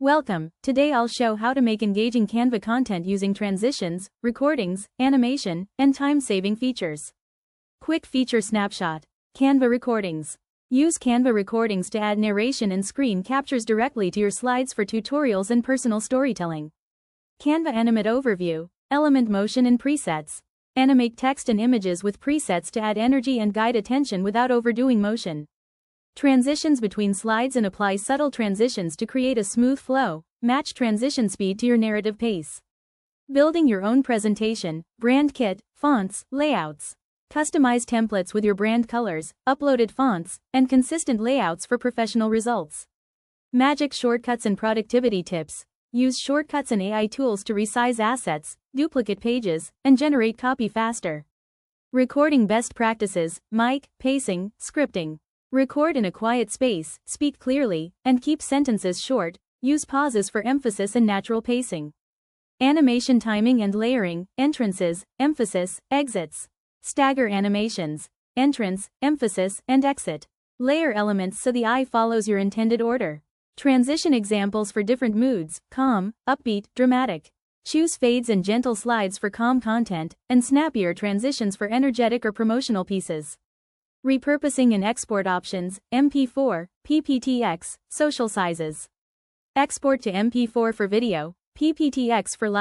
Welcome. Today I'll show how to make engaging Canva content using transitions, recordings, animation, and time-saving features. Quick feature snapshot. Canva recordings. Use Canva recordings to add narration and screen captures directly to your slides for tutorials and personal storytelling. Canva animate overview, element motion and presets. Animate text and images with presets to add energy and guide attention without overdoing motion. Transitions between slides and apply subtle transitions to create a smooth flow. Match transition speed to your narrative pace. Building your own presentation, brand kit, fonts, layouts. Customize templates with your brand colors, uploaded fonts, and consistent layouts for professional results. Magic shortcuts and productivity tips. Use shortcuts and AI tools to resize assets, duplicate pages, and generate copy faster. Recording best practices, mic, pacing, scripting. Record in a quiet space, speak clearly, and keep sentences short. Use pauses for emphasis and natural pacing. Animation timing and layering, entrances, emphasis, exits. Stagger animations, entrance, emphasis, and exit. Layer elements so the eye follows your intended order. Transition examples for different moods, calm, upbeat, dramatic. Choose fades and gentle slides for calm content, and snappier transitions for energetic or promotional pieces. Repurposing and export options, MP4, PPTX, social sizes. Export to MP4 for video, PPTX for live.